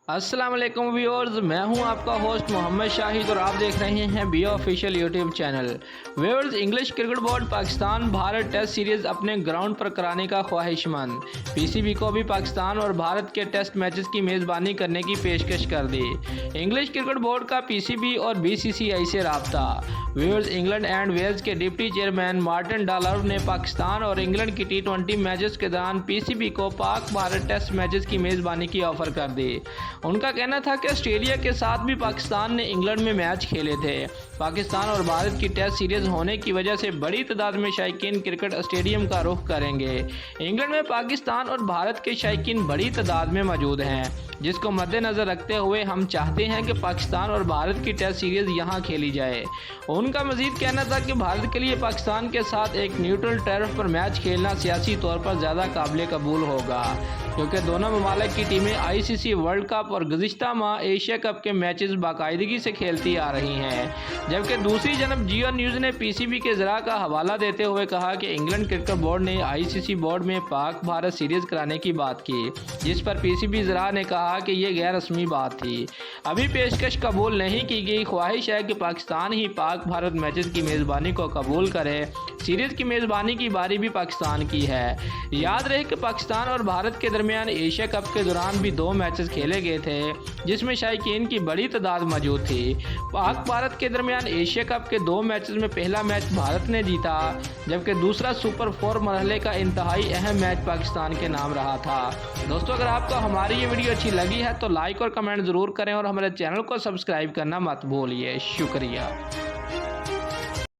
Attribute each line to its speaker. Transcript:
Speaker 1: अस्सलाम वालेकुम व्यूअर्स, मैं हूं आपका होस्ट मोहम्मद शाहिद और आप देख रहे हैं बी official YouTube channel. Viewers, English cricket board Pakistan Bharat test series अपने ग्राउंड पर कराने का ख्वाहिशमंद। पीसीबी को भी पाकिस्तान और भारत के टेस्ट मैचेस की मेज़बानी करने की पेशकश कर दी। इंग्लिश क्रिकेट बोर्ड का पीसीबी और बीसीसीआई से राब्ता। व्यूअर्स, इंग्लैंड एंड वेल्स के डिप्टी चेयरमैन मार्टिन डालर्व ने पाकिस्तान और इंग्लैंड की T20 मैचेस के दौरान पीसीबी को पाक भारत टेस्ट मैचेस की मेज़बानी की ऑफ़र कर दी। उनका कहना था कि ऑस्ट्रेलिया के साथ भी पाकिस्तान ने इंग्लैंड में मैच खेले थे। पाकिस्तान और भारत की टेस्ट सीरीज़ होने की वजह से बड़ी तादाद में शायकीन क्रिकेट स्टेडियम का रुख करेंगे। इंग्लैंड में पाकिस्तान और भारत के शायकीन बड़ी तादाद में मौजूद हैं, जिसको मद्देनज़र रखते हुए हम चाहते हैं कि पाकिस्तान और भारत की टेस्ट सीरीज़ यहाँ खेली जाए। उनका मज़ीद कहना था कि भारत के लिए पाकिस्तान के साथ एक न्यूट्रल टर्फ पर मैच खेलना सियासी तौर पर ज़्यादा काबिल कबूल होगा, क्योंकि दोनों ममालिक की टीमें आईसीसी वर्ल्ड कप और गुज़िश्ता माह एशिया कप के मैचेस बाकायदगी से खेलती आ रही हैं। जबकि दूसरी जानब जियो न्यूज़ ने पीसीबी के ज़रा का हवाला देते हुए कहा कि इंग्लैंड क्रिकेट बोर्ड ने आईसीसी बोर्ड में पाक भारत सीरीज़ कराने की बात की, जिस पर पीसीबी ज़रा ने कहा कि ये गैर रस्मी बात थी। अभी पेशकश कबूल नहीं की गई। ख्वाहिश है कि पाकिस्तान ही पाक भारत मैचेस की मेज़बानी को कबूल करे। सीरीज़ की मेज़बानी की बारी भी पाकिस्तान की है। याद रहे कि पाकिस्तान और भारत के दरमियान एशिया कप के दौरान भी 2 मैचेस खेले गए थे, जिसमें शायकीन की बड़ी तादाद मौजूद थी। पाक भारत के दरमियान एशिया कप के 2 मैचेस में पहला मैच भारत ने जीता, जबकि दूसरा सुपर 4 मरहले का इंतहाई अहम मैच पाकिस्तान के नाम रहा था। दोस्तों, अगर आपको हमारी ये वीडियो अच्छी लगी है तो लाइक और कमेंट ज़रूर करें और हमारे चैनल को सब्सक्राइब करना मत भूलिए। शुक्रिया।